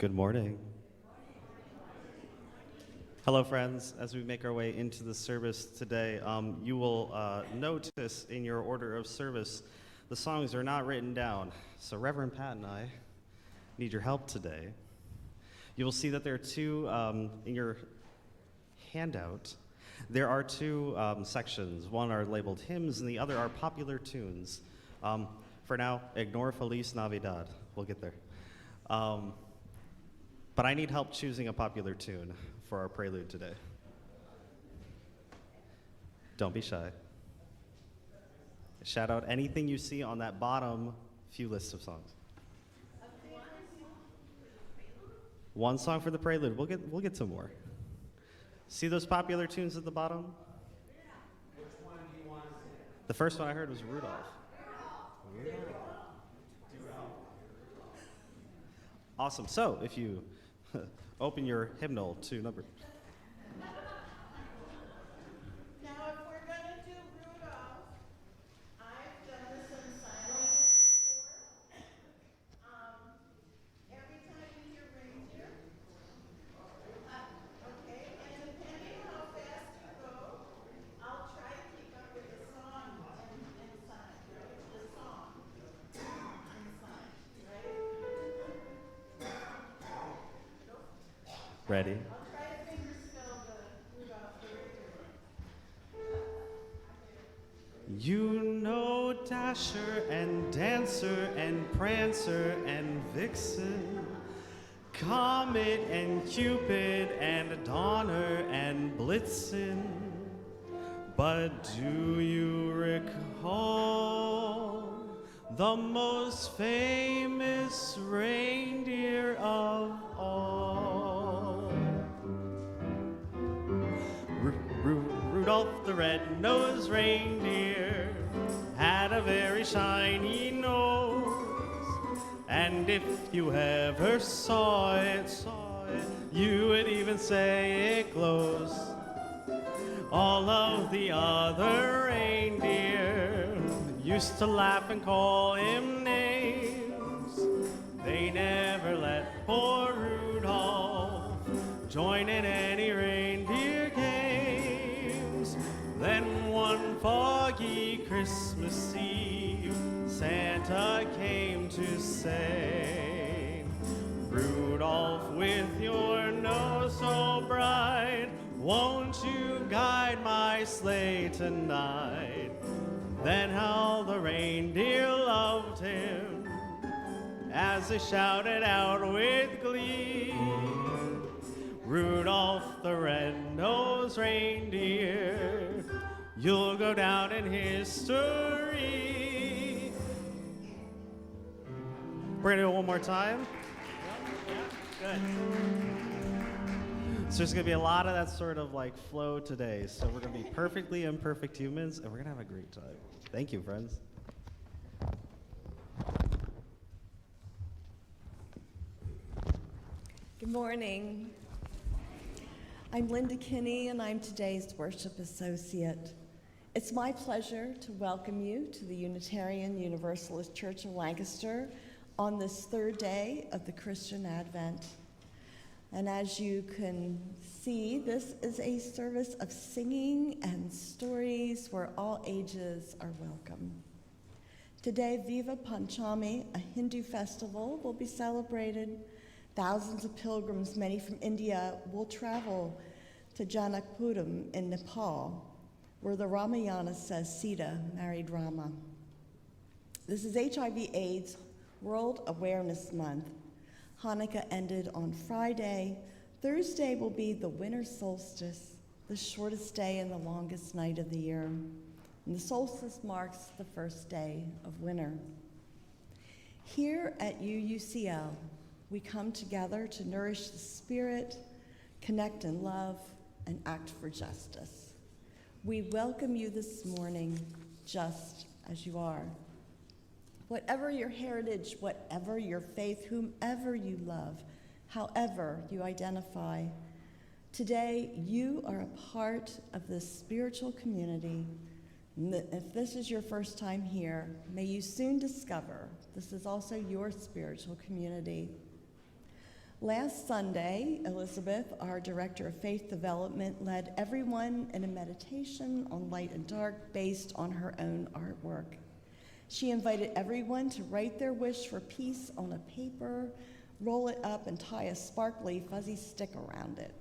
Good morning. Hello, friends. As we make our way into the service today, you will notice in your order of service, the songs are not written down. So Reverend Pat and I need your help today. You will see that there are two, in your handout, there are two sections. One are labeled hymns and the other are popular tunes. For now, ignore Feliz Navidad. We'll get there. But I need help choosing a popular tune for our prelude today. Don't be shy. Shout out anything you see on that bottom few lists of songs. One song for the prelude. We'll get some more. See those popular tunes at the bottom? Which one do you want to sing? The first one I heard was Rudolph. Awesome. So if you open your hymnal to number. Now, if we're going to do Rudolph, I've done this in sign language before. Every time you hear reindeer, okay, and depending how fast you go, I'll try to keep up with the song and sign, right? The song and sign, right? Ready? I'll try to fingerspell the Rudolph the Red-Headed. You know Dasher and Dancer and Prancer and Vixen, Comet and Cupid and Donner and Blitzen. But do you recall the most famous reindeer of all? Rudolph the red-nosed reindeer had a very shiny nose, and if you ever saw it, you would even say it glows. All of the other reindeer used to laugh and call him names. They never let poor Rudolph join in any reindeer games. Then one foggy Christmas Eve, Santa came to say, Rudolph, with your nose so bright, won't you guide my sleigh tonight? Then how the reindeer loved him as they shouted out with glee, Rudolph the red-nosed reindeer, you'll go down in history. We're gonna do it one more time. Good. So there's gonna be a lot of that sort of like flow today. So we're gonna be perfectly imperfect humans, and we're gonna have a great time. Thank you, friends. Good morning. I'm Linda Kinney, and I'm today's worship associate. It's my pleasure to welcome you to the Unitarian Universalist Church of Lancaster on this third day of the Christian Advent. And as you can see, this is a service of singing and stories where all ages are welcome. Today, Viva Panchami, a Hindu festival, will be celebrated. Thousands of pilgrims, many from India, will travel to Janakpuram in Nepal, where the Ramayana says Sita married Rama. This is HIV/AIDS World Awareness Month. Hanukkah ended on Friday. Thursday will be the winter solstice, the shortest day and the longest night of the year. And the solstice marks the first day of winter. Here at UUCL, we come together to nourish the spirit, connect in love, and act for justice. We welcome you this morning just as you are. Whatever your heritage, whatever your faith, whomever you love, however you identify, today you are a part of this spiritual community. If this is your first time here, may you soon discover this is also your spiritual community. Last Sunday, Elizabeth, our Director of Faith Development, led everyone in a meditation on light and dark based on her own artwork. She invited everyone to write their wish for peace on a paper, roll it up, and tie a sparkly, fuzzy stick around it.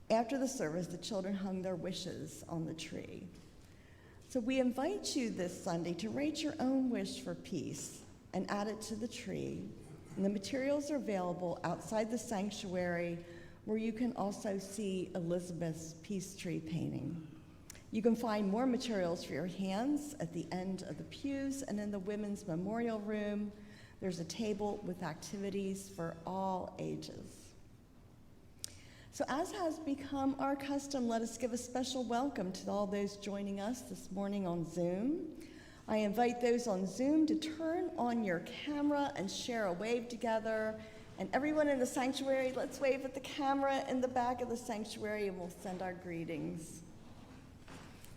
After the service, the children hung their wishes on the tree. So we invite you this Sunday to write your own wish for peace and add it to the tree. And the materials are available outside the sanctuary, where you can also see Elizabeth's peace tree painting. You can find more materials for your hands at the end of the pews, and in the women's memorial room, there's a table with activities for all ages. So as has become our custom, let us give a special welcome to all those joining us this morning on Zoom. I invite those on Zoom to turn on your camera and share a wave together. And everyone in the sanctuary, let's wave at the camera in the back of the sanctuary and we'll send our greetings.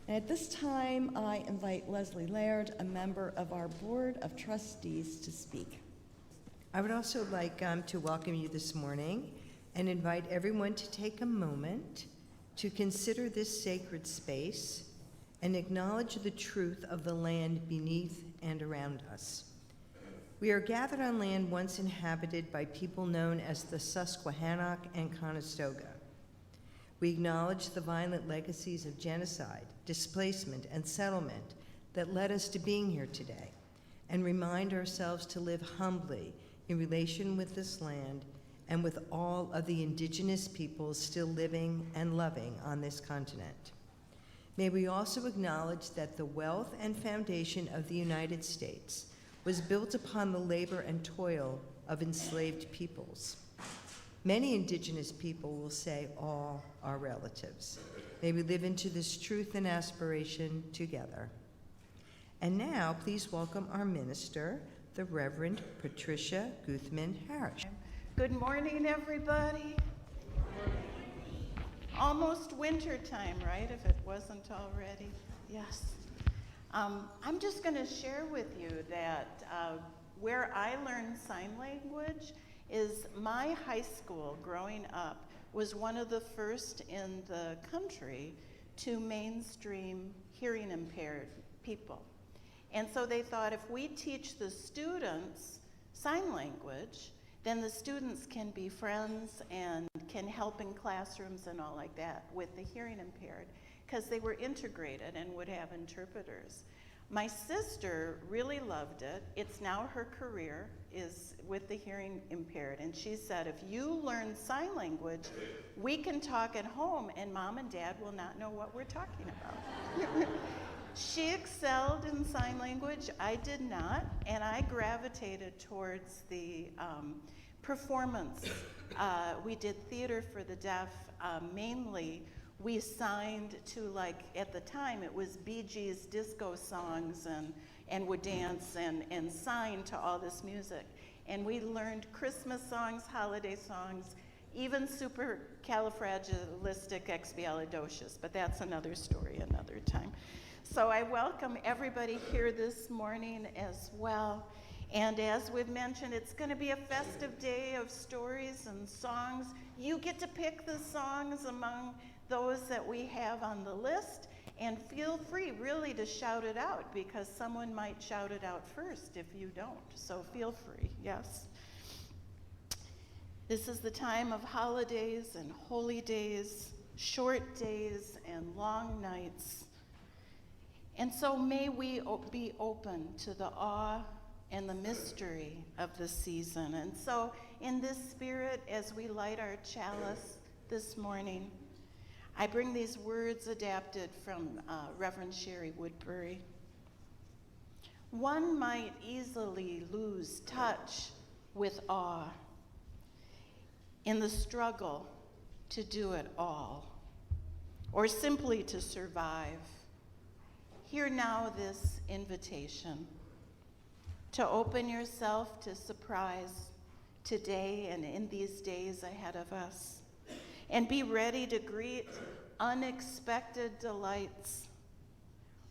And at this time, I invite Leslie Laird, a member of our Board of Trustees, to speak. I would also like to welcome you this morning and invite everyone to take a moment to consider this sacred space and acknowledge the truth of the land beneath and around us. We are gathered on land once inhabited by people known as the Susquehannock and Conestoga. We acknowledge the violent legacies of genocide, displacement, and settlement that led us to being here today, and remind ourselves to live humbly in relation with this land and with all of the indigenous peoples still living and loving on this continent. May we also acknowledge that the wealth and foundation of the United States was built upon the labor and toil of enslaved peoples. Many indigenous people will say all are relatives. May we live into this truth and aspiration together. And now, please welcome our minister, the Reverend Patricia Guthmann Harris. Good morning, everybody. Almost winter time, right? If it wasn't already. Yes. I'm just going to share with you that where I learned sign language is my high school growing up was one of the first in the country to mainstream hearing impaired people. And so they thought if we teach the students sign language, then the students can be friends and can help in classrooms and all like that with the hearing impaired, because they were integrated and would have interpreters. My sister really loved it. It's now her career is with the hearing impaired. And she said, if you learn sign language, we can talk at home and mom and dad will not know what we're talking about. She excelled in sign language. I did not, and I gravitated towards the performance. We did theater for the deaf. Mainly, we signed to, like, at the time, it was Bee Gees disco songs and would dance and sign to all this music. And we learned Christmas songs, holiday songs, even supercalifragilisticexpialidocious, but that's another story another time. So I welcome everybody here this morning as well. And as we've mentioned, it's going to be a festive day of stories and songs. You get to pick the songs among those that we have on the list, and feel free really to shout it out, because someone might shout it out first if you don't. So feel free, yes. This is the time of holidays and holy days, short days and long nights. And so may we be open to the awe and the mystery of the season. And so in this spirit, as we light our chalice this morning, I bring these words adapted from Reverend Sherry Woodbury. One might easily lose touch with awe in the struggle to do it all, or simply to survive. Hear now this invitation to open yourself to surprise today and in these days ahead of us, and be ready to greet unexpected delights.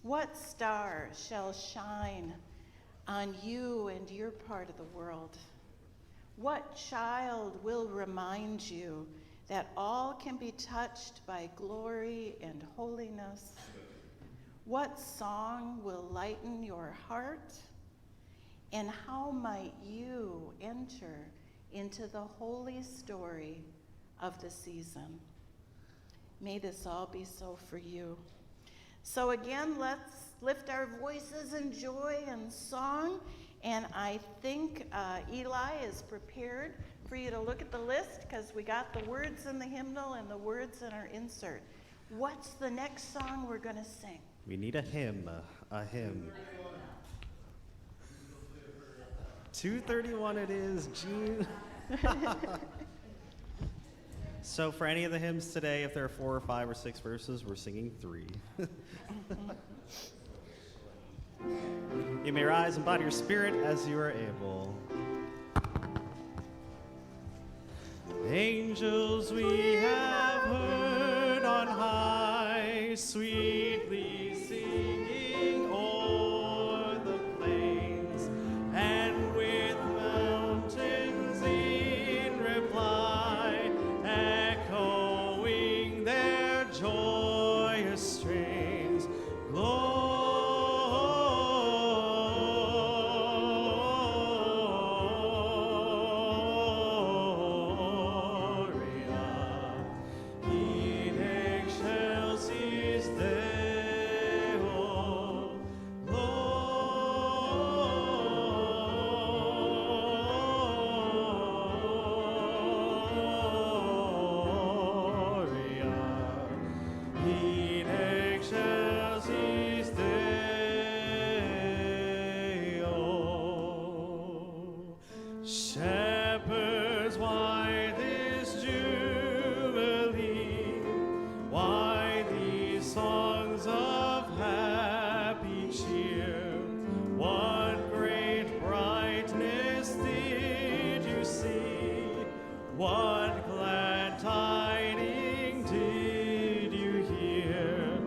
What star shall shine on you and your part of the world? What child will remind you that all can be touched by glory and holiness? What song will lighten your heart? And how might you enter into the holy story of the season? May this all be so for you. So again, let's lift our voices in joy and song. And I think Eli is prepared for you to look at the list, because we got the words in the hymnal and the words in our insert. What's the next song we're going to sing? We need a hymn, a hymn. 231 it is, Gene. So for any of the hymns today, if there are 4 or 5 or 6 verses, we're singing 3. You may rise and bow to your spirit as you are able. Angels we have heard on high, sweetly singing o'er the plains, and with mountains in reply, echoing their joyous strains. Shepherds, why this jubilee? Why these songs of happy cheer? What great brightness did you see? What glad tidings did you hear?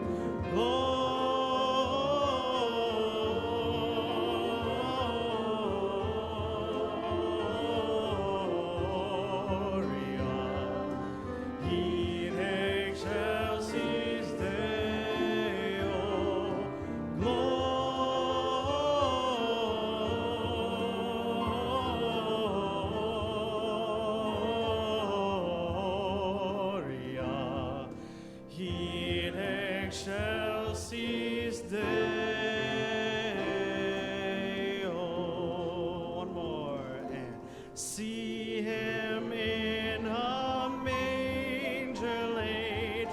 Excelsis Deo. One more, and see him in a manger laid,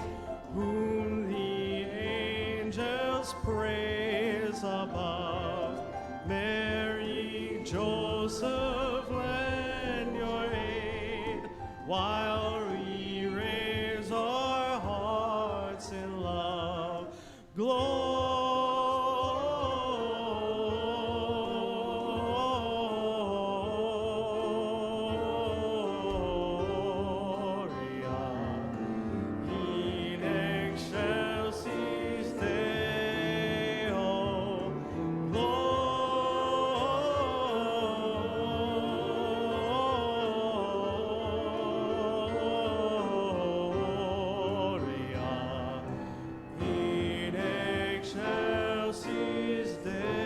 whom the angels praise above. Mary, Joseph, lend your aid, while we raise our hearts in love. Gloria in excelsis Deo. Gloria in excelsis Deo.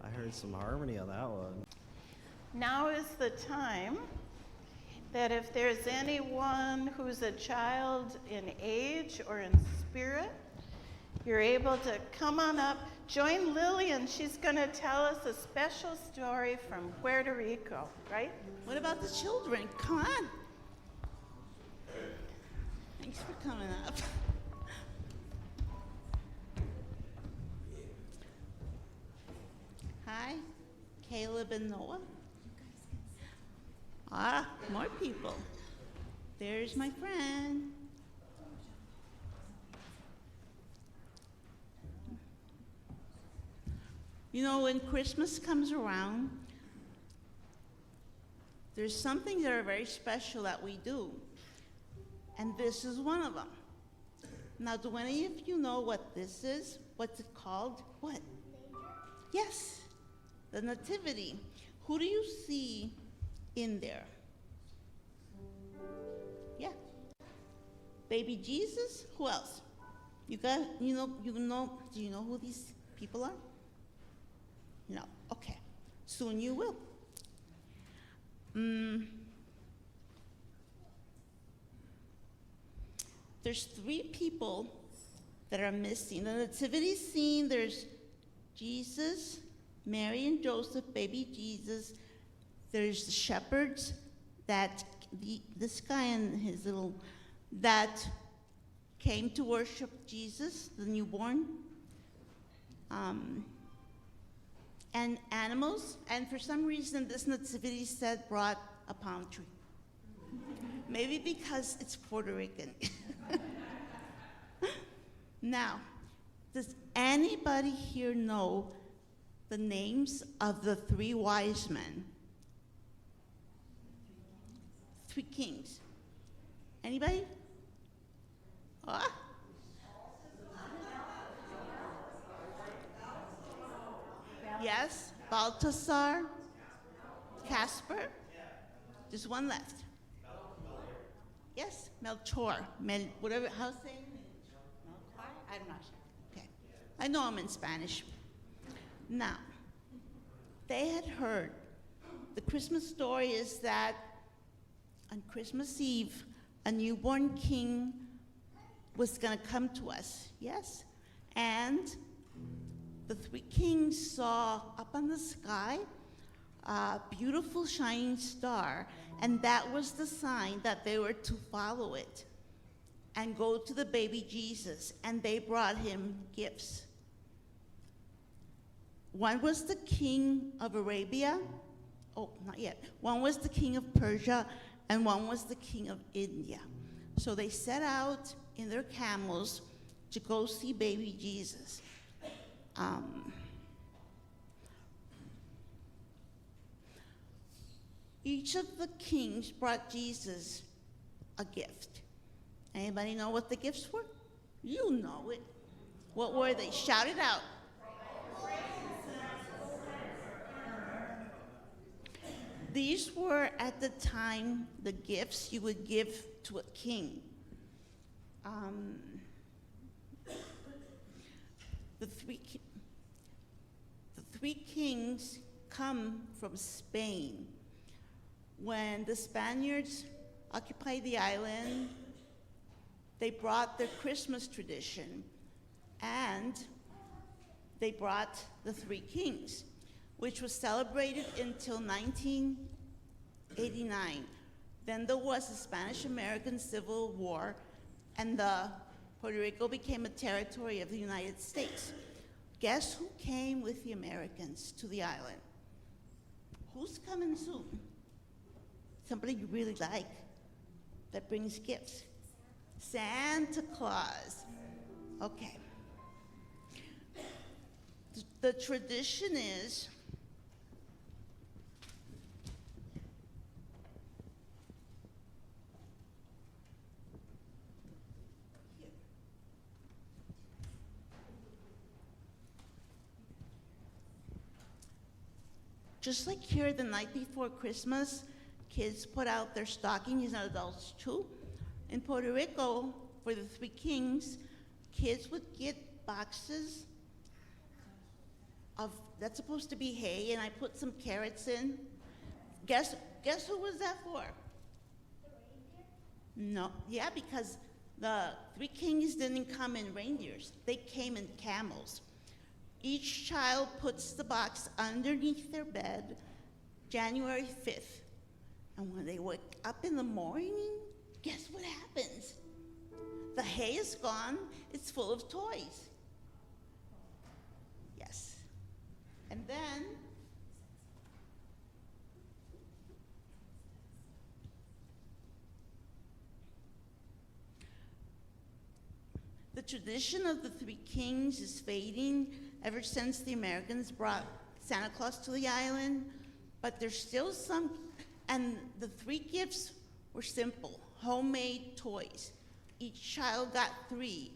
I heard some harmony on that one. Now is the time that if there's anyone who's a child in age or in spirit, you're able to come on up, join Lillian. She's going to tell us a special story from Puerto Rico, right? What about the children? Come on. Thanks for coming up. Hi, Caleb and Noah. Ah, more people. There's my friend. You know, when Christmas comes around, there's some things that are very special that we do, and this is one of them. Now, do any of you know what this is? What's it called? What? Yes, the Nativity. Who do you see in there? Yeah. Baby Jesus? Who else? Do you know who these people are? No. Okay. Soon you will. There's 3 people that are missing. The nativity scene, there's Jesus, Mary and Joseph, baby Jesus. There's the shepherds this guy and his that came to worship Jesus, the newborn. And animals, and for some reason this nativity set brought a palm tree. Maybe because it's Puerto Rican. Now, does anybody here know the names of the 3 wise men? 3 kings. Anybody? Ah? Yes, Balthasar, Casper. There's one left. Yes, Melchor, whatever. How's saying? I'm not sure. Okay, I know I'm in Spanish. Now, they had heard. The Christmas story is that on Christmas Eve, a newborn king was going to come to us. Yes, and the 3 kings saw up on the sky a beautiful shining star, and that was the sign that they were to follow it and go to the baby Jesus, and they brought him gifts. One was the king of Arabia. Oh, not yet. One was the king of Persia, and one was the king of India. So they set out in their camels to go see baby Jesus. Each of the kings brought Jesus a gift. Anybody know what the gifts were? You know it. What were they? Shout it out. These were, at the time, the gifts you would give to a king. The three kings come from Spain. When the Spaniards occupied the island, they brought their Christmas tradition, and they brought the 3 kings, which was celebrated until 1989. Then there was the Spanish-American Civil War, and Puerto Rico became a territory of the United States. Guess who came with the Americans to the island? Who's coming soon? Somebody you really like that brings gifts. Santa Claus. Okay. The tradition is just like here the night before Christmas, kids put out their stockings and adults too. In Puerto Rico, for the 3 kings, kids would get boxes that's supposed to be hay, and I put some carrots in. Guess who was that for? The reindeer? No, yeah, because the 3 kings didn't come in reindeers. They came in camels. Each child puts the box underneath their bed January 5th. And when they wake up in the morning, guess what happens? The hay is gone. It's full of toys. Yes. And then the tradition of the 3 kings is fading ever since the Americans brought Santa Claus to the island, but there's still some, and the 3 gifts were simple, homemade toys. Each child got 3.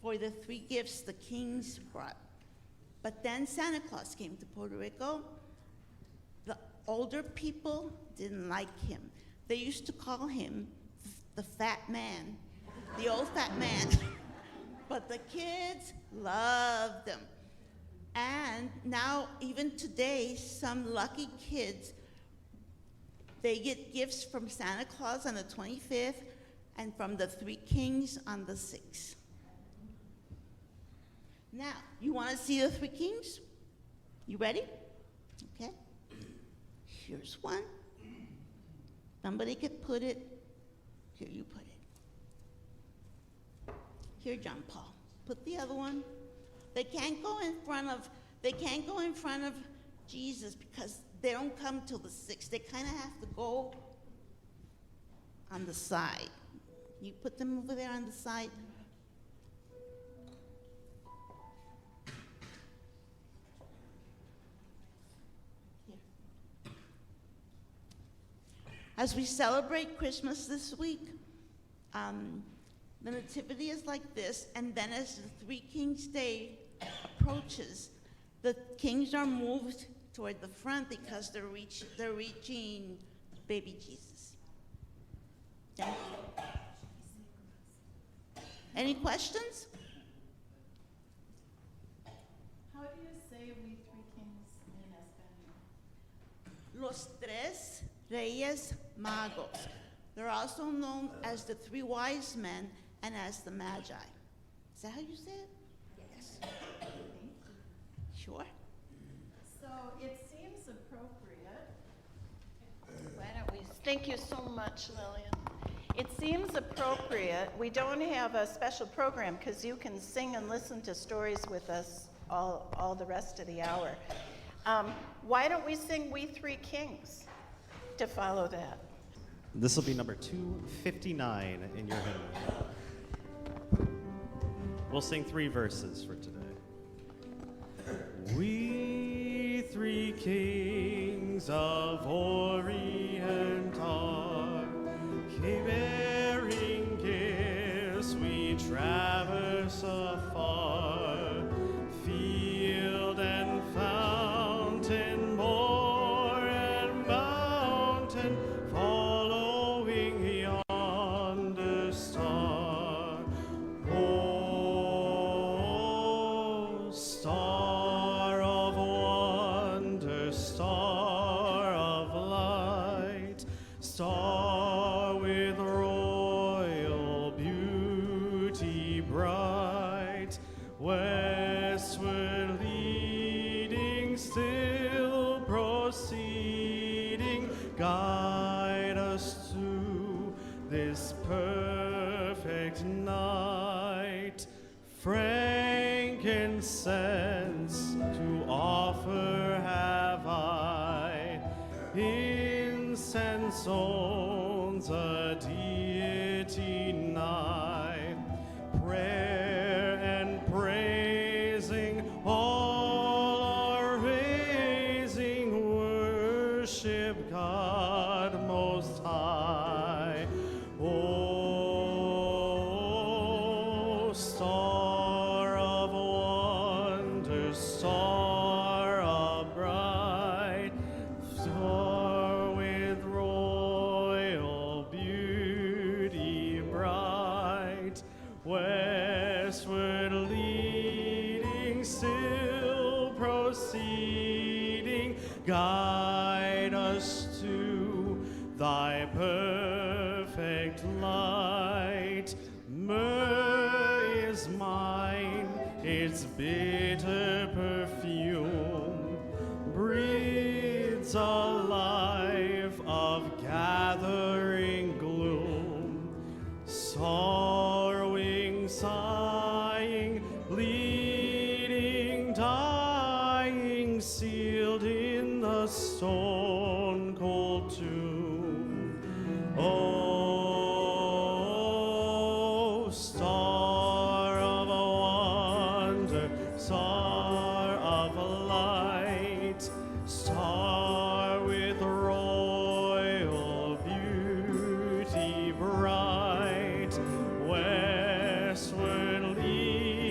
for the 3 gifts the kings brought. But then Santa Claus came to Puerto Rico. The older people didn't like him. They used to call him the fat man, the old fat man. But the kids loved him. And now, even today, some lucky kids, they get gifts from Santa Claus on the 25th and from the 3 kings on the 6th. Now, you want to see the 3 kings? You ready? Okay. Here's one. Somebody could put it. Here, you put it. Here, John Paul. Put the other one. They can't go in front of Jesus because they don't come till the 6th. They kind of have to go on the side. You put them over there on the side. As we celebrate Christmas this week, the Nativity is like this, and then as the 3 Kings Day approaches, the kings are moved toward the front because they're reaching baby Jesus. Thank you. Any questions? How do you say we 3 kings in Espanol? Los tres Reyes Magos. They're also known as the 3 wise men and as the Magi. Is that how you say it? Yes. Thank you. Sure. So it seems appropriate. Why don't we, thank you so much, Lillian. It seems appropriate. We don't have a special program because you can sing and listen to stories with us all the rest of the hour. Why don't we sing We 3 Kings to follow that? This will be number 259 in your hymn. We'll sing 3 verses for today. We 3 kings of Orient are, bearing gifts we traverse afar, field and fountain, moor and mountain, following yonder star. Oh, star of wonder, star of light, star with royal beauty bright, westward leading, still proceeding, guide us to this perfect night. Frankincense to offer have I, incense owns a deity nigh, prayer and praising all are raising, worship God most high. Oh, star of wonder, star of bright, star with royal beauty bright, westward leading, still proceeding, guide us to thy perfect light. Myrrh is mine, its bitter perfume breathes a life of gathering gloom. Sorrowing, sighing, bleeding, dying, sealed in the stone cold tomb. Oh, star of wonder, star of light, star with royal beauty bright, westward leading,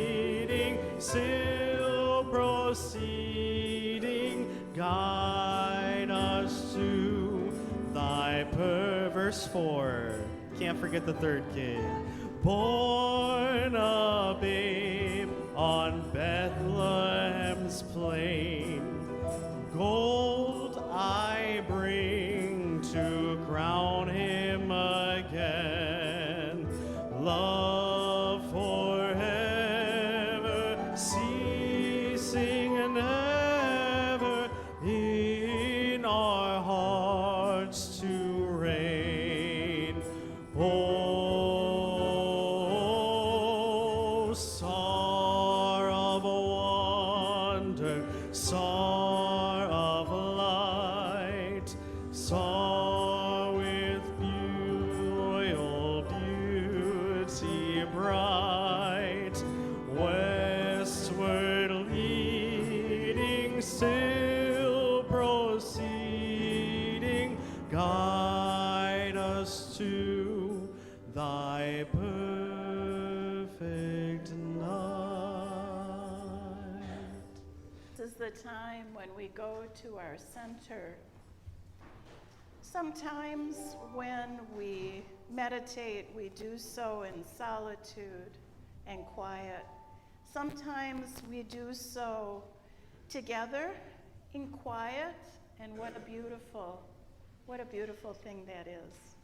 verse 4. Can't forget the third king. Born a babe on Bethlehem's plain, gold I bring to crown him again. Love forever, ceasing never in our hearts to reign. Oh, star of wonder, star of light, star with royal beauty bright, westward leading, still proceeding, guide us to thy perfect night. This is the time when we go to our center. Sometimes when we meditate, we do so in solitude and quiet. Sometimes we do so together in quiet, and what a beautiful thing that is.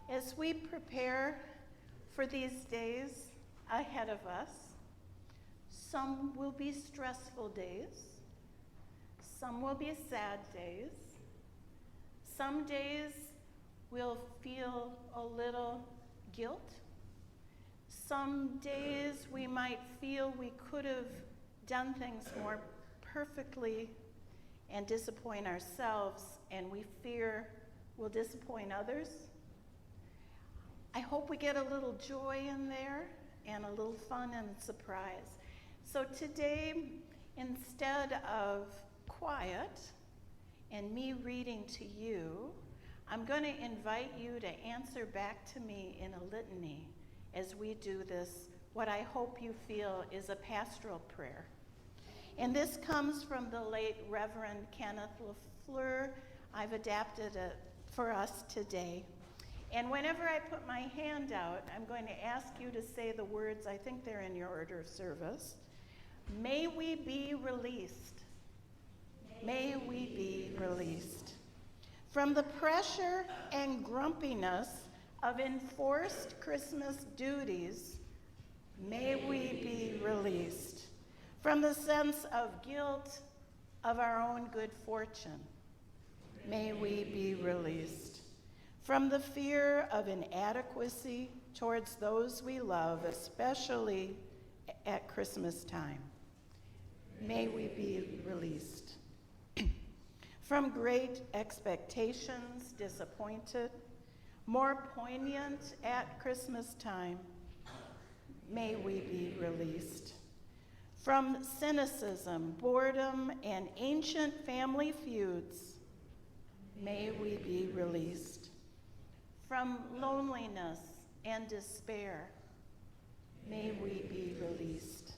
As we prepare for these days ahead of us, some will be stressful days, some will be sad days, some days we'll feel a little guilt, some days we might feel we could have done things more perfectly and disappoint ourselves, and we fear we'll disappoint others. I hope we get a little joy in there and a little fun and surprise. So today, instead of quiet and me reading to you, I'm going to invite you to answer back to me in a litany as we do this, what I hope you feel is a pastoral prayer. And this comes from the late Reverend Kenneth LaFleur. I've adapted it for us today. And whenever I put my hand out, I'm going to ask you to say the words, I think they're in your order of service. May we be released. May we be released from the pressure and grumpiness of enforced Christmas duties. May we be released from the sense of guilt of our own good fortune. May we be released from the fear of inadequacy towards those we love, especially at Christmas time. May we be released from great expectations, disappointed, more poignant at Christmas time. May we be released from cynicism, boredom, and ancient family feuds. May we be released from loneliness and despair. May we be released.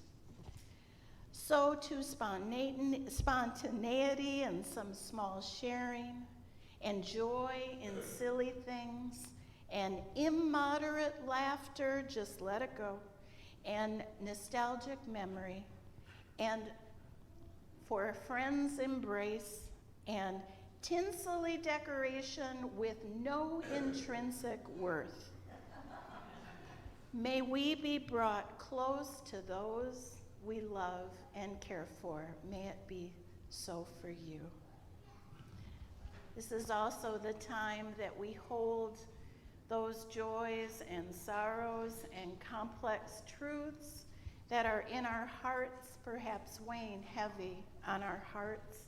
So to spontaneity and some small sharing, and joy in silly things, and immoderate laughter, just let it go, and nostalgic memory, and for a friend's embrace, and tinselly decoration with no intrinsic worth. May we be brought close to those we love and care for. May it be so for you. This is also the time that we hold those joys and sorrows and complex truths that are in our hearts, perhaps weighing heavy on our hearts.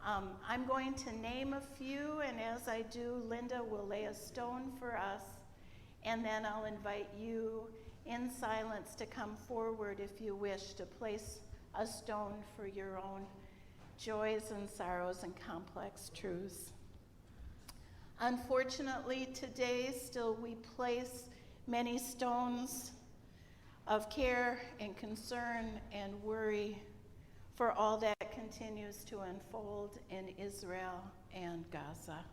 I'm going to name a few, and as I do, Linda will lay a stone for us, and then I'll invite you in silence to come forward if you wish to place a stone for your own joys and sorrows and complex truths. Unfortunately, today still we place many stones of care and concern and worry for all that continues to unfold in Israel and Gaza.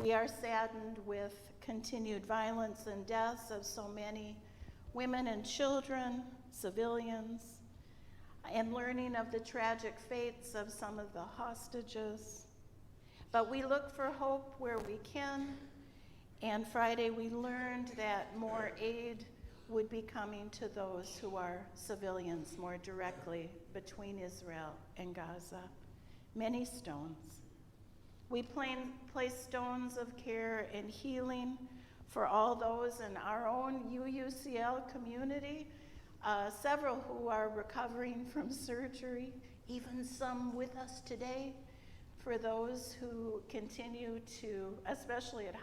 We are saddened with continued violence and deaths of so many women and children, civilians, and learning of the tragic fates of some of the hostages. But we look for hope where we can, and Friday we learned that more aid would be coming to those who are civilians more directly between Israel and Gaza. Many stones. We place stones of care and healing for all those in our own UUCL community, several who are recovering from surgery, even some with us today, for those who continue to, especially at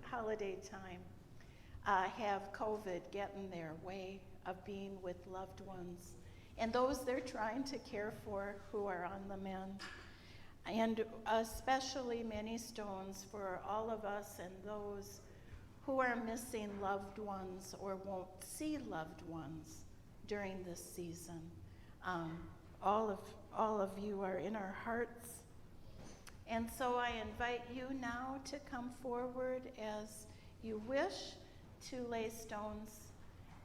holiday time, have COVID get in their way of being with loved ones, and those they're trying to care for who are on the mend. And especially many stones for all of us and those who are missing loved ones or won't see loved ones during this season. All of you are in our hearts. And so I invite you now to come forward as you wish to lay stones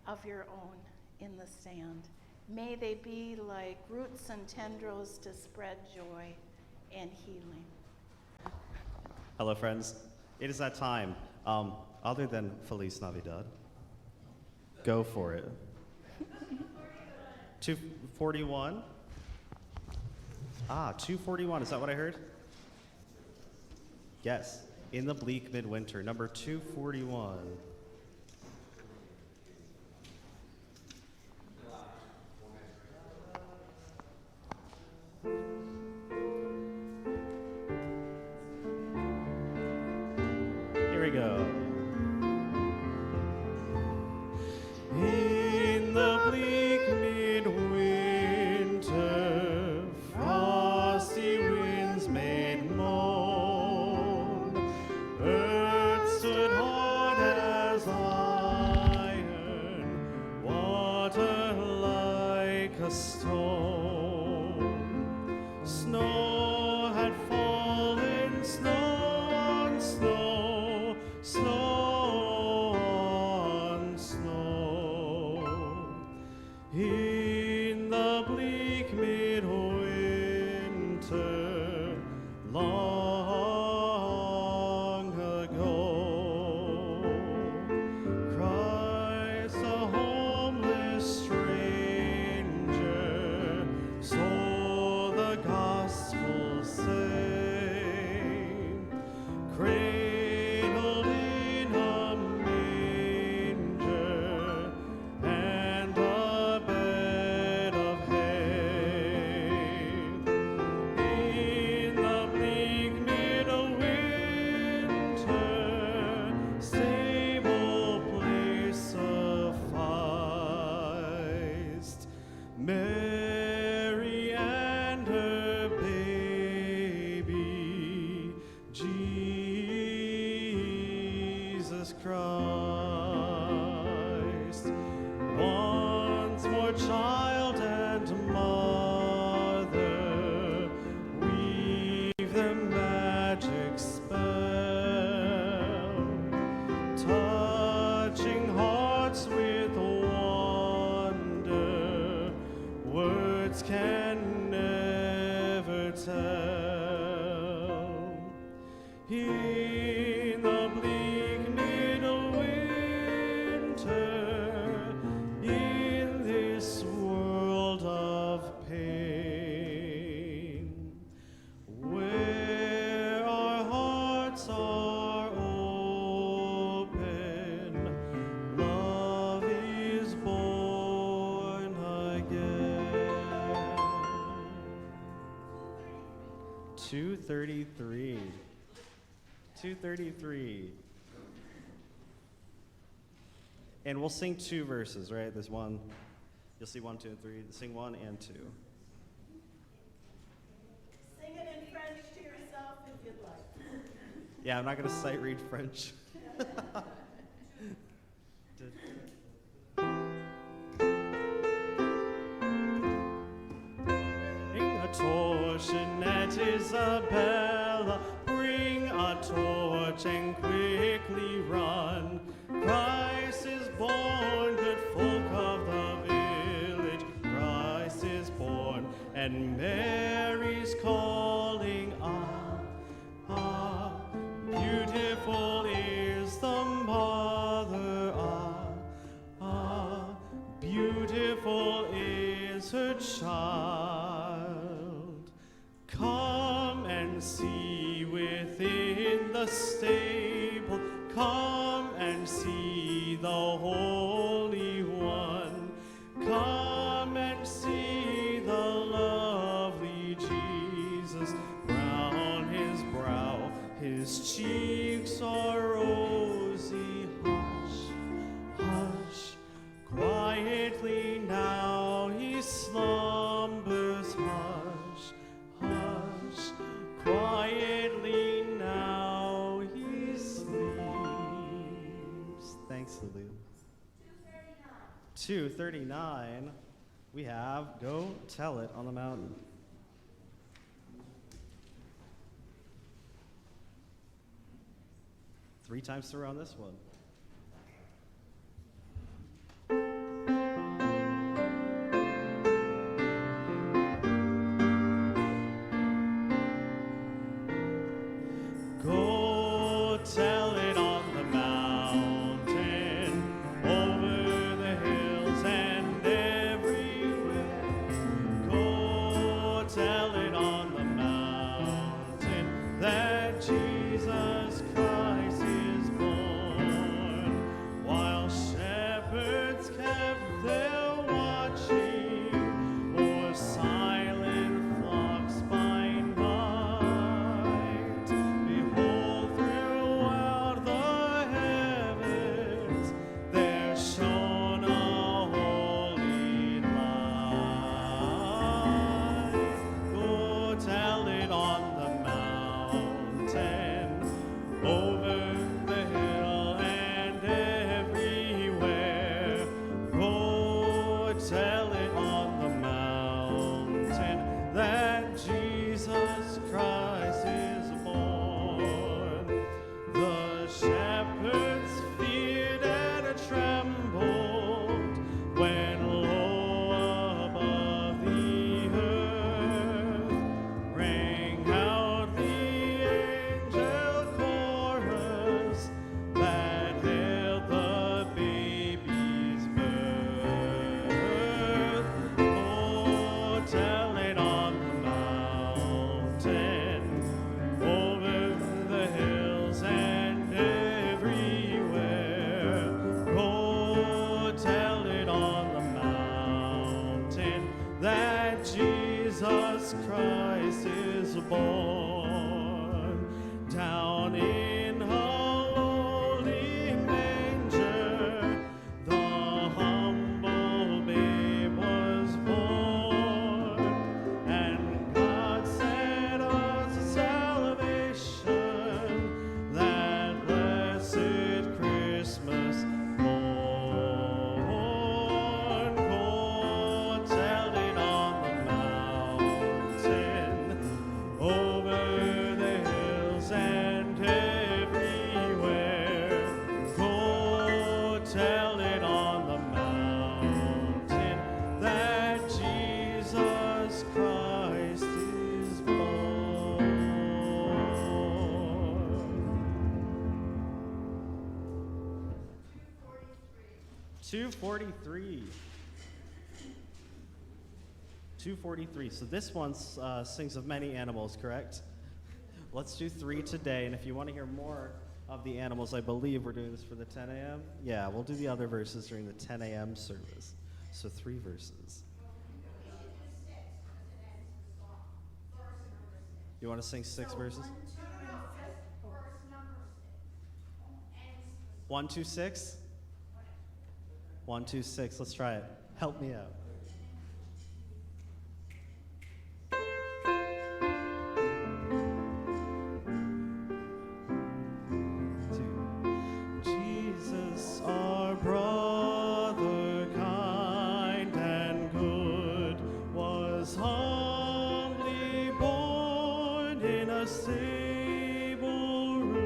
of your own in the sand. May they be like roots and tendrils to spread joy and healing. Hello, friends. It is that time. Other than Feliz Navidad, go for it. 241. 241. Is that what I heard? Yes. In the Bleak Midwinter, number 241. Here we go. In the bleak midwinter, frosty winds made moan. Earth stood hard as iron, water like a stone. Snow had fallen, snow on snow, snow on snow. In the bleak midwinter, long ago, Christ, a homeless stranger, so the gospel say, cradled in a manger and a bed of hay. In the bleak midwinter, stable place sufficed. Mary and her baby, Jesus Christ. Once more child and mother weave their magic spell, touching hearts with wonder, words can never tell. In the bleak midwinter, in this world of pain, where our hearts are open, love is born again. 233. 233. And we'll sing two verses, right? There's one. You'll see 1, 2, and 3. Sing 1 and 2. Sing it in French to yourself if you'd like. Yeah, I'm not going to sight read French. Bring a torch, Annette Isabella. Bring a torch and quickly run. Christ is born, good folk of the village. Christ is born, and Mary's calling, ah, ah. Beautiful is the mother, ah, ah. Beautiful is her child. Come and see within the stable. Come and see the Holy One. Come and see the lovely Jesus. Brown his brow, his cheeks are rosy. Hush, hush, quietly now he slumbers. Hush, hush, quietly now he sleeps. Thanks, Lulu. 239. We have Go Tell It on the Mountain. Three times through on this one. Go tell it on the mountain, over the hills and everywhere. Go tell it on the mountain that Jesus Christ is born. While shepherds kept their watching o'er silent flocks by night, behold, throughout the heavens there shone a holy light. Go tell it on the mountain, over the hill and everywhere. Go tell it on the mountain that Jesus Christ is born. The shepherds feared and trembled when low above the earth rang out the angel chorus that hailed the baby's birth. Oh, tell it on the mountain, over the hills and everywhere. Oh, tell it on the mountain that Jesus Christ is born. Down in a lowly manger, the humble babe was born, and God sent us salvation, that blessed Christmas morn. Go tell it on the mountain, over the hills and everywhere. Go tell it on the mountain that Jesus Christ is born. 243. 243. So this one sings of many animals, correct? Let's do 3 today, and if you want to hear more of the animals, I believe we're doing this for the 10 a.m. Yeah, we'll do the other verses during the 10 a.m. service. So 3 verses. You want to sing 6 verses? 1, 2, 6? 1, 2, 6. Let's try it. Help me out. Jesus, our brother, kind and good, was humbly born in a stable room.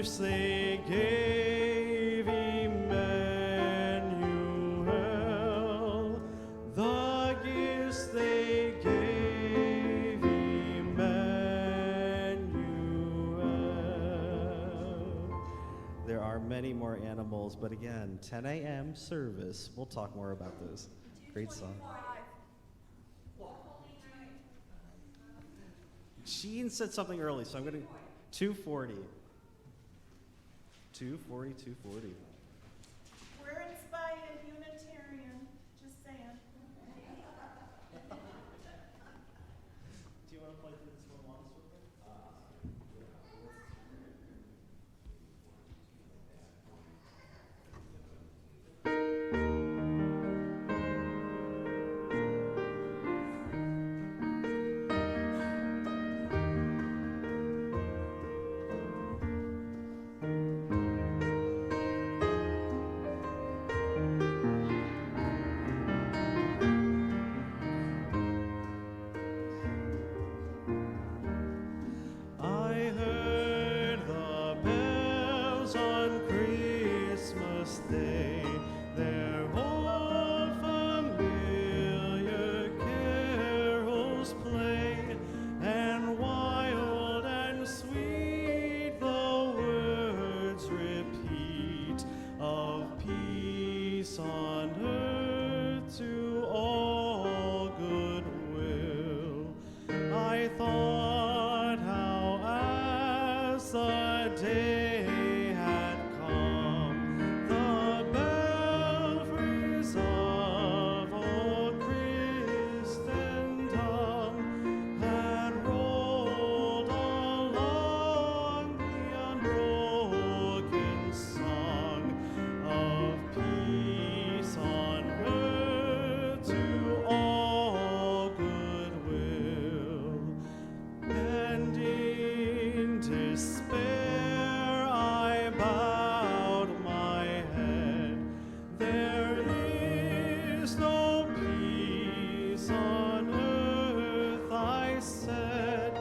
gifts they gave Emmanuel. The gifts they gave Emmanuel. There are many more animals, but again, 10 a.m. service. We'll talk more about this. Great song. Jean said something early, so I'm going to 240. 240, 240. We're inspired Unitarian, just saying. Do you want to play through this one long real quick? I heard the bells on Christmas Day, their old familiar carols play, and wild and sweet the words repeat of peace on earth to all goodwill. I thought how as the day had come, the belfries of old Christendom had rolled along the unbroken song of peace on earth to all goodwill. And in despair I bowed my head. There is no peace on earth, I said,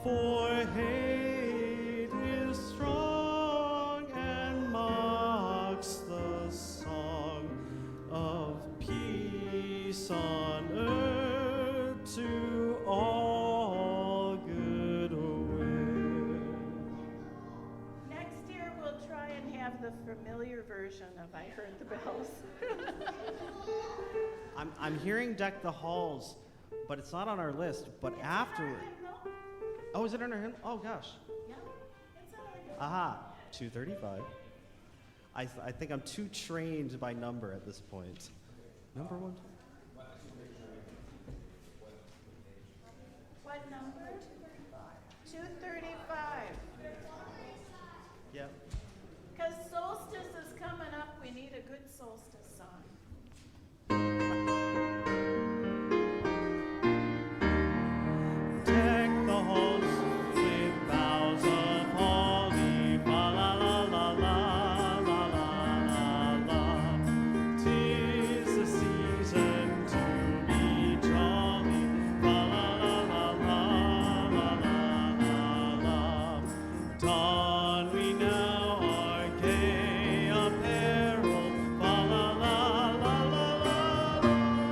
for hate is strong and mocks the song of peace on earth to all goodwill. Next year, we'll try and have the familiar version of I Heard the Bells. I'm hearing Deck the Halls, but it's not on our list. But afterward. Oh, is it on our hymn? Oh, gosh. Aha, 235. I think I'm too trained by number at this point. Number one? What number? 235. Yep. Because solstice is coming up, we need a good solstice song. Deck the halls with boughs of holly, fa la la la la la la la la. 'Tis the season to be jolly, fa la la la la la la la la. Don we now our gay apparel, fa la la la la la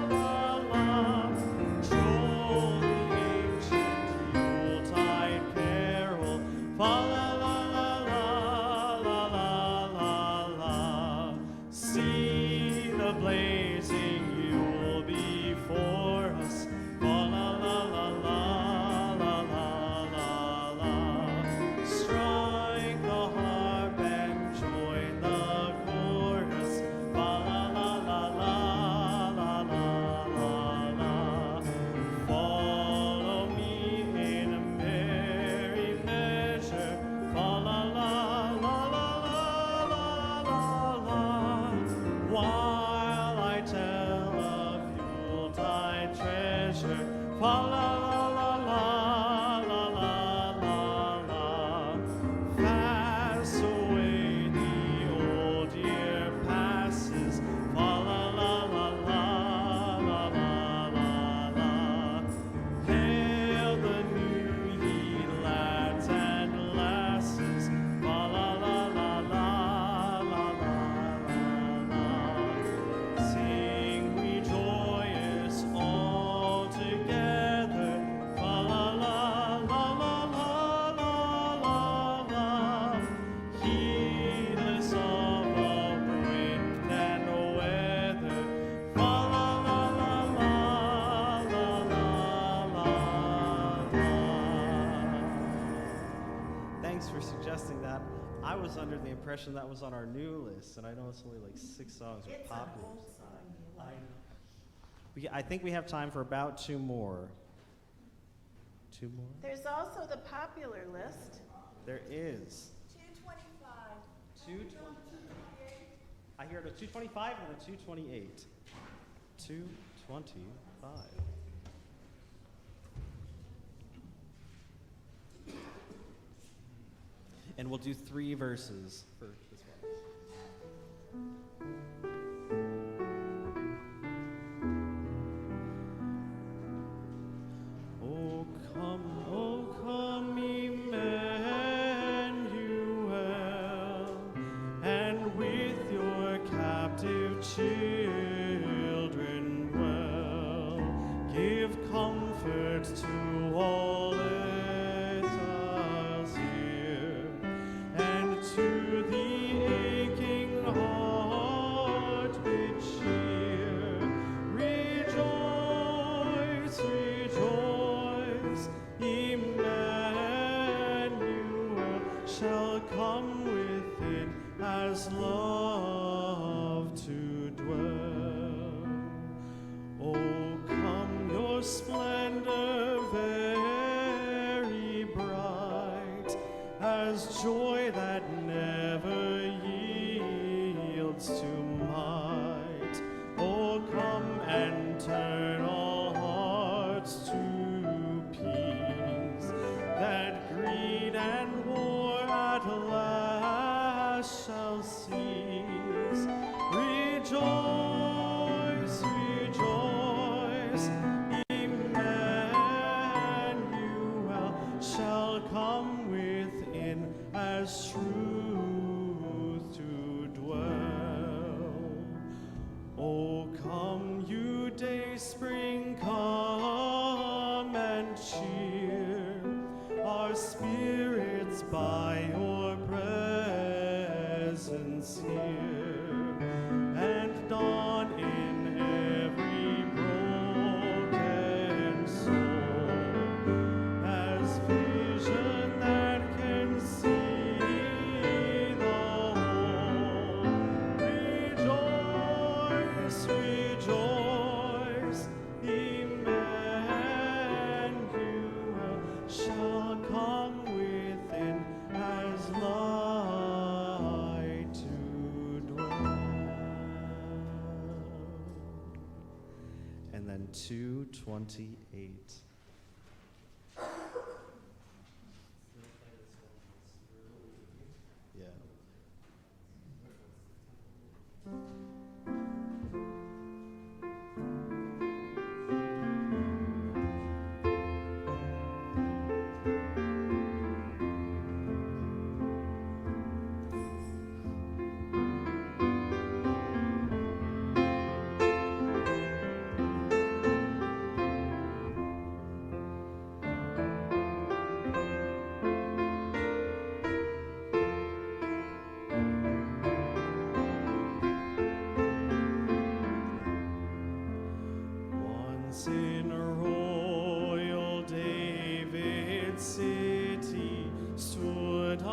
la la. Troll the ancient Yuletide carol, fa la la la la la la la la. See the blazing Yule before us, fa la la la la la la la la. Strike the harp and join the chorus, fa la la la la la la la la. Follow me in a merry measure, fa la la la la la la la. While I tell of Yuletide treasure, fa la la la la la la la la. Fast away the old year passes, fa la la la la la la la la. Hail the new ye lads and lasses, fa la la suggesting that. I was under the impression that was on our new list, and I know it's only like 6 songs are popular. I think we have time for about 2 more. 2 more? There's also the popular list. There is. 225. 228. I hear the 225 and the 228. 225. And we'll do 3 verses for this one. Oh come, Emmanuel, and with your captive children dwell. Give comfort to all exiles here, and to the aching heart with cheer. Rejoice, rejoice, Emmanuel shall come within as love to dwell. Oh, come, your splendor very bright, as joy that never yields to might. Oh, come and turn all hearts to peace, that greed and war at last shall cease. Rejoice, rejoice, Emmanuel shall come within as truth to dwell. Oh, come, you dayspring, come and cheer our spirits by your presence here, and dawn in every broken soul as vision that can see the whole. Rejoice, rejoice, Emmanuel shall come within as light to dwell. And then 228. Yeah. Once in royal David's city stood a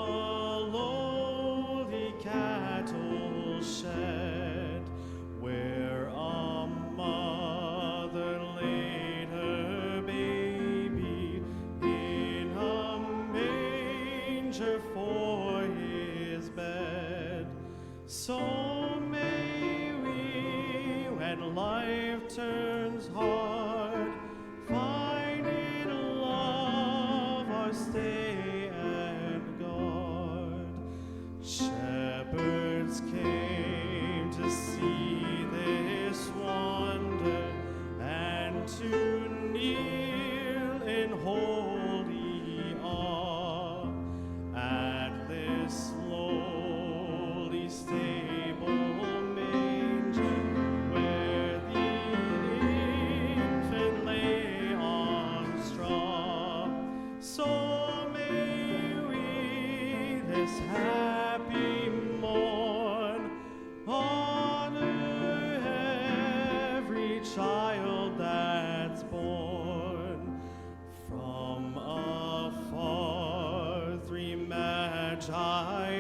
lowly cattle shed, where a mother laid her baby in a manger for his bed. So may we, when life turns hard, find in love our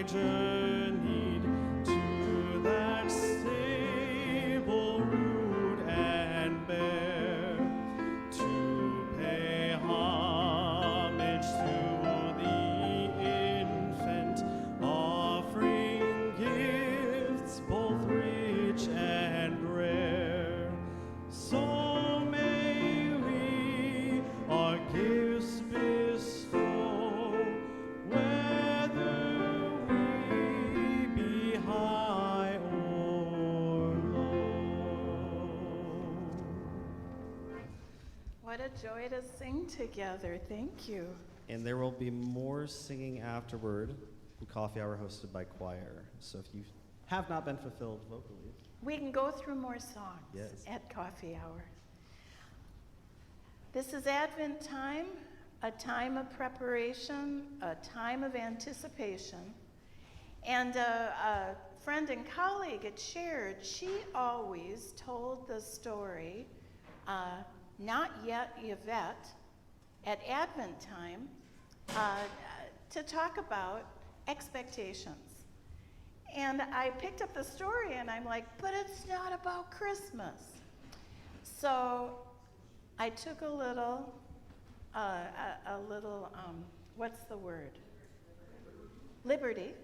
I journeyed to that stable rude and bare, to pay homage to the infant, offering gifts both rich and rare. So may we our gifts bestow, whether we be high or low. What a joy to sing together. Thank you. And there will be more singing afterward in Coffee Hour hosted by choir. So if you have not been fulfilled vocally, We can go through more songs Yes. at coffee hour. This is Advent time, a time of preparation, a time of anticipation. And a friend and colleague had shared, she always told the story, not yet Yvette, at Advent time, to talk about expectations. And I picked up the story and I'm like, but it's not about Christmas. So I took a little, what's the word? Liberty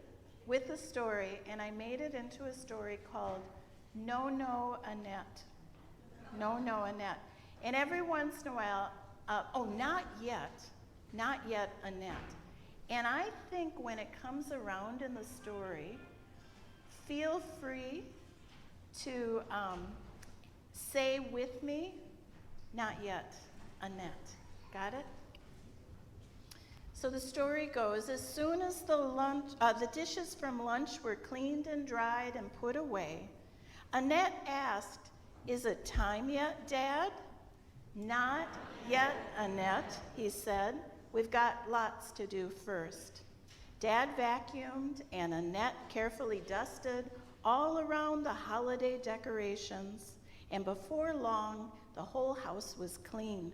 with the story, and I made it into a story called No, No, Annette. No, No, Annette. And every once in a while, not yet, Annette. And I think when it comes around in the story, feel free to say with me, not yet, Annette. Got it? So the story goes, as soon as the dishes from lunch were cleaned and dried and put away, Annette asked, "Is it time yet, Dad?" "Not yet, Annette," he said. "We've got lots to do first." Dad vacuumed and Annette carefully dusted all around the holiday decorations, and before long, the whole house was clean.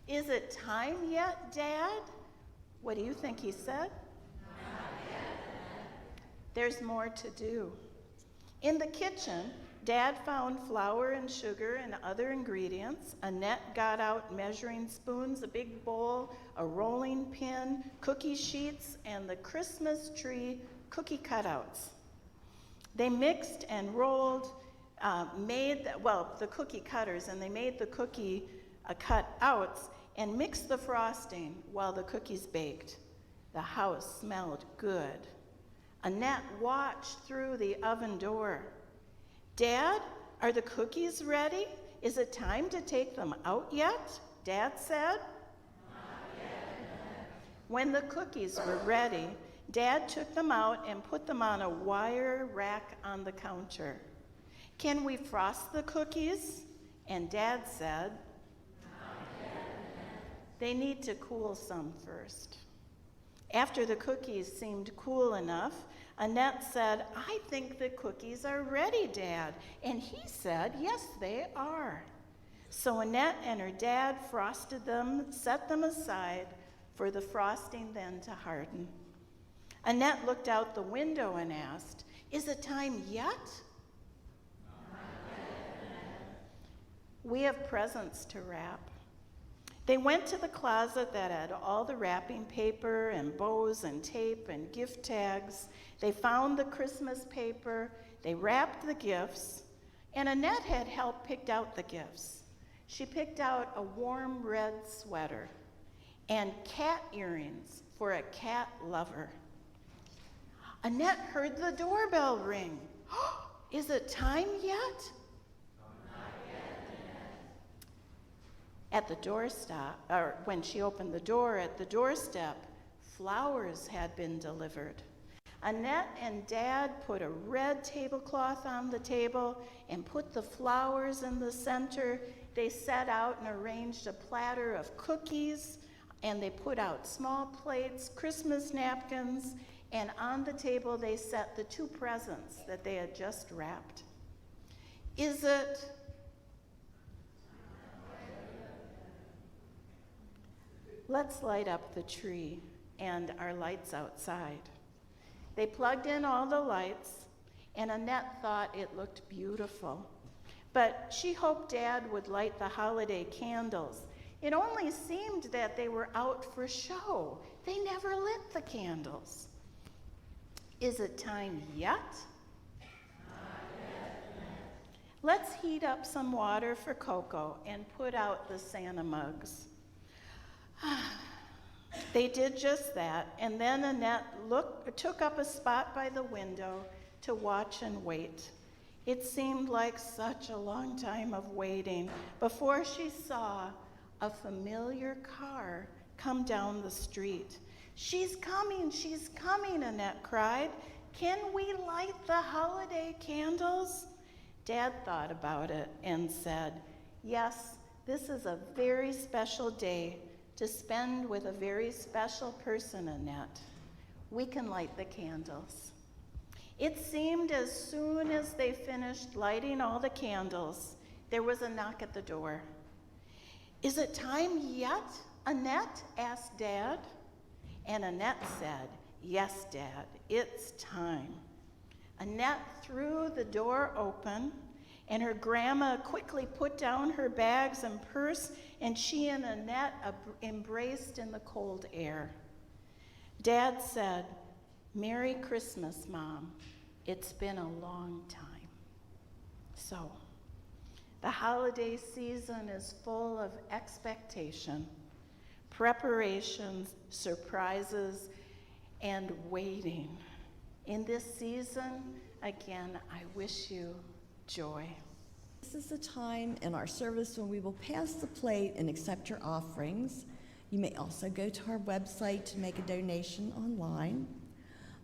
"Is it time yet, Dad?" What do you think he said? "Not yet." There's more to do. In the kitchen, Dad found flour and sugar and other ingredients. Annette got out measuring spoons, a big bowl, a rolling pin, cookie sheets, and the Christmas tree cookie cutouts. They mixed and rolled, the cookie cutters, and they made the cookie cutouts and mixed the frosting while the cookies baked. The house smelled good. Annette watched through the oven door. "Dad, are the cookies ready? Is it time to take them out yet?" Dad said. "Not yet." When the cookies were ready, Dad took them out and put them on a wire rack on the counter. "Can we frost the cookies?" And Dad said, "Not yet." They need to cool some first. After the cookies seemed cool enough, Annette said, "I think the cookies are ready, Dad." And he said, "Yes, they are." So Annette and her dad frosted them, set them aside for the frosting then to harden. Annette looked out the window and asked, "Is it time yet?" "Not yet." We have presents to wrap. They went to the closet that had all the wrapping paper and bows and tape and gift tags. They found the Christmas paper. They wrapped the gifts. And Annette had helped pick out the gifts. She picked out a warm red sweater and cat earrings for a cat lover. Annette heard the doorbell ring. "Is it time yet?" At the doorstep, or when she opened the door at the doorstep, flowers had been delivered. Annette and Dad put a red tablecloth on the table and put the flowers in the center. They set out and arranged a platter of cookies, and they put out small plates, Christmas napkins, and on the table they set the two presents that they had just wrapped. Is it? Let's light up the tree and our lights outside. They plugged in all the lights, and Annette thought it looked beautiful. But she hoped Dad would light the holiday candles. It only seemed that they were out for show. They never lit the candles. Is it time yet? Let's heat up some water for Coco and put out the Santa mugs. They did just that, and then Annette took up a spot by the window to watch and wait. It seemed like such a long time of waiting before she saw a familiar car come down the street. She's coming, Annette cried. Can we light the holiday candles? Dad thought about it and said, yes, this is a very special day to spend with a very special person, Annette. We can light the candles. It seemed as soon as they finished lighting all the candles, there was a knock at the door. Is it time yet, Annette? Asked Dad. And Annette said, yes, Dad, it's time. Annette threw the door open, and her grandma quickly put down her bags and purse, and she and Annette embraced in the cold air. Dad said, Merry Christmas, Mom. It's been a long time. So, the holiday season is full of expectation, preparations, surprises, and waiting. In this season, again, I wish you joy. This is the time in our service when we will pass the plate and accept your offerings. You may also go to our website to make a donation online.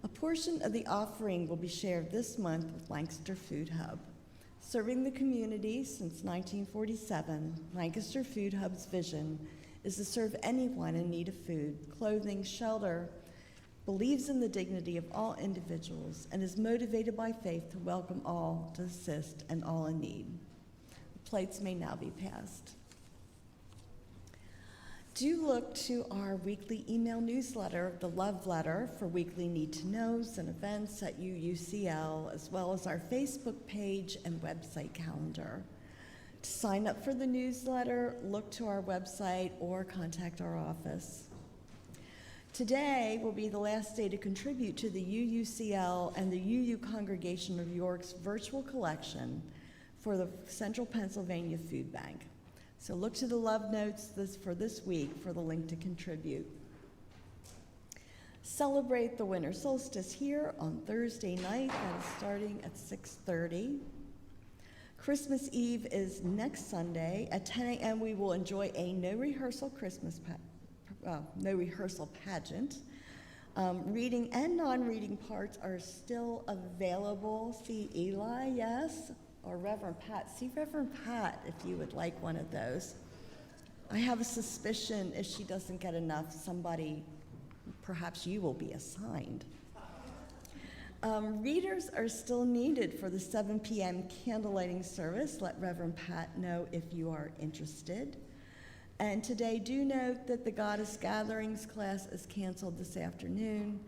A portion of the offering will be shared this month with Lancaster Food Hub. Serving the community since 1947, Lancaster Food Hub's vision is to serve anyone in need of food, clothing, shelter, believes in the dignity of all individuals, and is motivated by faith to welcome all, to assist, and all in need. The plates may now be passed. Do look to our weekly email newsletter, the Love Letter, for weekly need-to-knows and events at UUCL, as well as our Facebook page and website calendar. To sign up for the newsletter, look to our website or contact our office. Today will be the last day to contribute to the UUCL and the UU Congregation of York's virtual collection for the Central Pennsylvania Food Bank. So look to the love notes for this week for the link to contribute. Celebrate the winter solstice here on Thursday night. That is starting at 6:30. Christmas Eve is next Sunday. At 10 a.m. we will enjoy a no rehearsal pageant. Reading and non-reading parts are still available. See Eli, yes? Or Reverend Pat. See Reverend Pat if you would like one of those. I have a suspicion if she doesn't get enough, somebody, perhaps you will be assigned. Readers are still needed for the 7 p.m. candlelighting service. Let Reverend Pat know if you are interested. And today, do note that the Goddess Gatherings class is canceled this afternoon.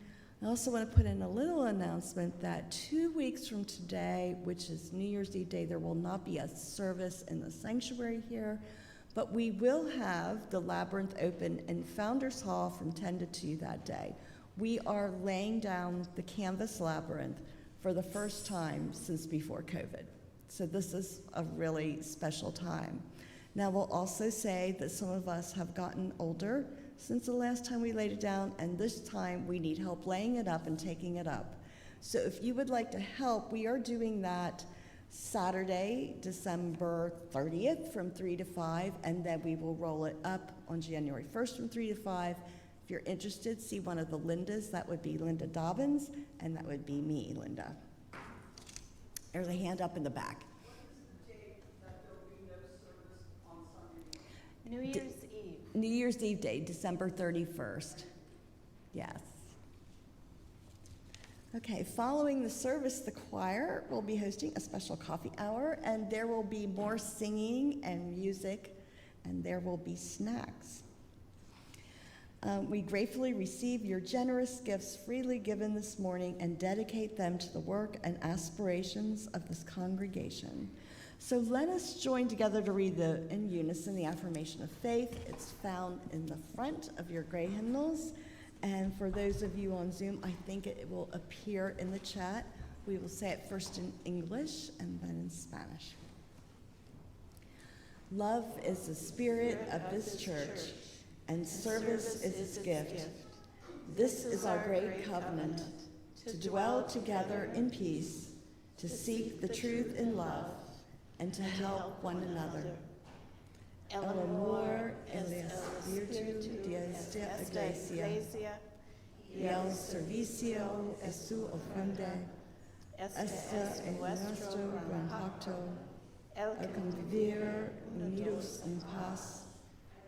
I also want to put in a little announcement that 2 weeks from today, which is New Year's Eve day, there will not be a service in the sanctuary here, but we will have the Labyrinth open in Founders Hall from 10 to 2 that day. We are laying down the canvas labyrinth for the first time since before COVID. So this is a really special time. Now, we'll also say that some of us have gotten older since the last time we laid it down, and this time we need help laying it up and taking it up. So if you would like to help, we are doing that Saturday, December 30th from 3 to 5, and then we will roll it up on January 1st from 3 to 5. If you're interested, see one of the Lindas. That would be Linda Dobbins, and that would be me, Linda. There's a hand up in the back. New Year's Eve. New Year's Eve day, December 31st. Yes. Okay, following the service, the choir will be hosting a special coffee hour, and there will be more singing and music, and there will be snacks. We gratefully receive your generous gifts freely given this morning and dedicate them to the work and aspirations of this congregation. So let us join together to read in unison the affirmation of faith. It's found in the front of your gray hymnals. And for those of you on Zoom, I think it will appear in the chat. We will say it first in English and then in Spanish. Love is the spirit of this church, and service is its gift. This is our great covenant, to dwell together in peace, to seek the truth in love, and to help one another. El amor es el espíritu de esta iglesia, y el servicio es su ofrenda. Este es nuestro gran pacto, el convivir unidos en paz,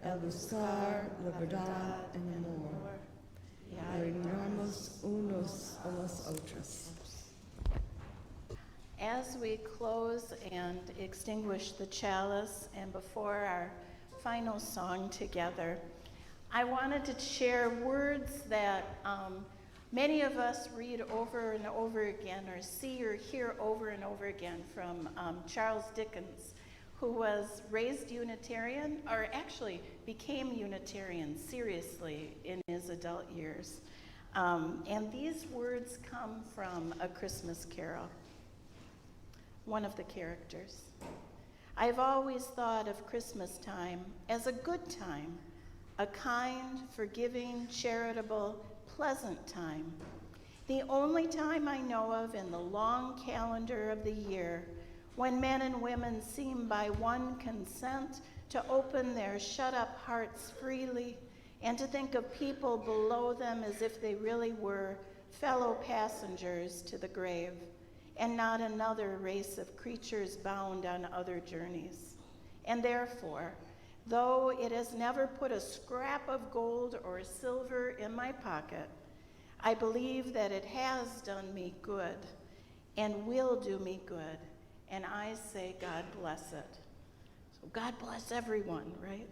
el buscar la verdad en amor, y ayudarnos unos a los otros. As we close and extinguish the chalice and before our final song together, I wanted to share words that many of us read over and over again or see or hear over and over again from Charles Dickens, who was raised Unitarian, or actually became Unitarian seriously in his adult years. And these words come from A Christmas Carol, one of the characters. I've always thought of Christmas time as a good time, a kind, forgiving, charitable, pleasant time. The only time I know of in the long calendar of the year when men and women seem by one consent to open their shut-up hearts freely and to think of people below them as if they really were fellow passengers to the grave, and not another race of creatures bound on other journeys. And therefore, though it has never put a scrap of gold or silver in my pocket, I believe that it has done me good and will do me good, and I say God bless it. So God bless everyone, right?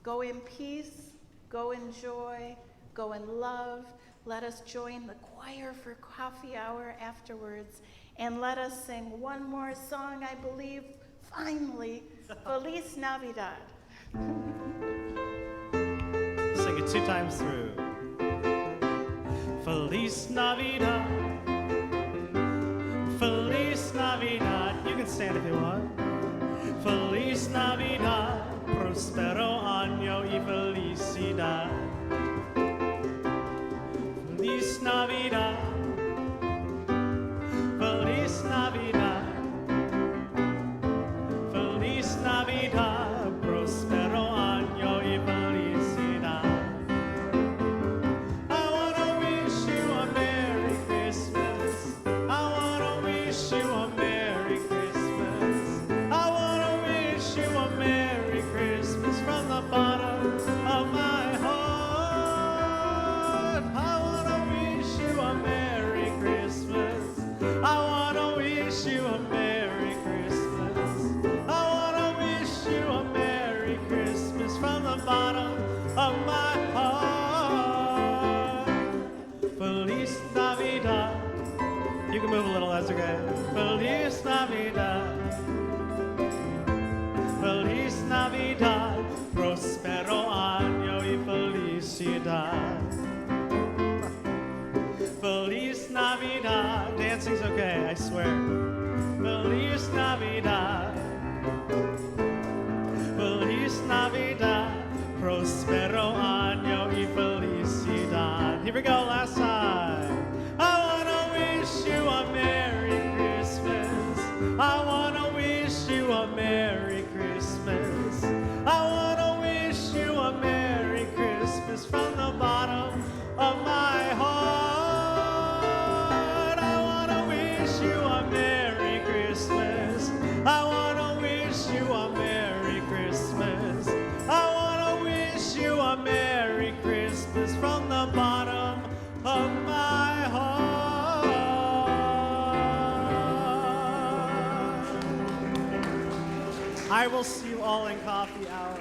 Go in peace, go in joy, go in love. Let us join the choir for coffee hour afterwards, and let us sing one more song, I believe, finally, Feliz Navidad. Sing it 2 times through. Feliz Navidad, Feliz Navidad. You can stand if you want. Feliz Navidad, prospero año y felicidad. Feliz Navidad, Feliz Navidad, Feliz Navidad, prospero año y felicidad. I wanna wish you a Merry Christmas. I wanna wish you a Merry Christmas. I wanna wish you a Merry Christmas from the bottom of my heart. I wanna wish you a Merry Christmas. I wanna wish you a Merry Christmas. I wanna wish you a Merry Christmas from the bottom of my heart. Feliz Navidad. You can move a little, that's okay. Feliz Navidad. Feliz Navidad. Prospero año y felicidad. Feliz Navidad. Dancing's okay, I swear. Feliz Navidad. Feliz Navidad. Prospero año y felicidad. Here we go, last time. I wanna wish you a Merry Christmas. I wanna wish you a Merry Christmas. I wanna wish you a Merry Christmas from the bottom of my heart. I wanna wish you a Merry Christmas. I wanna wish you a Merry Christmas. I wanna wish you a Merry Christmas from the bottom of my heart. I will see you all in coffee hour.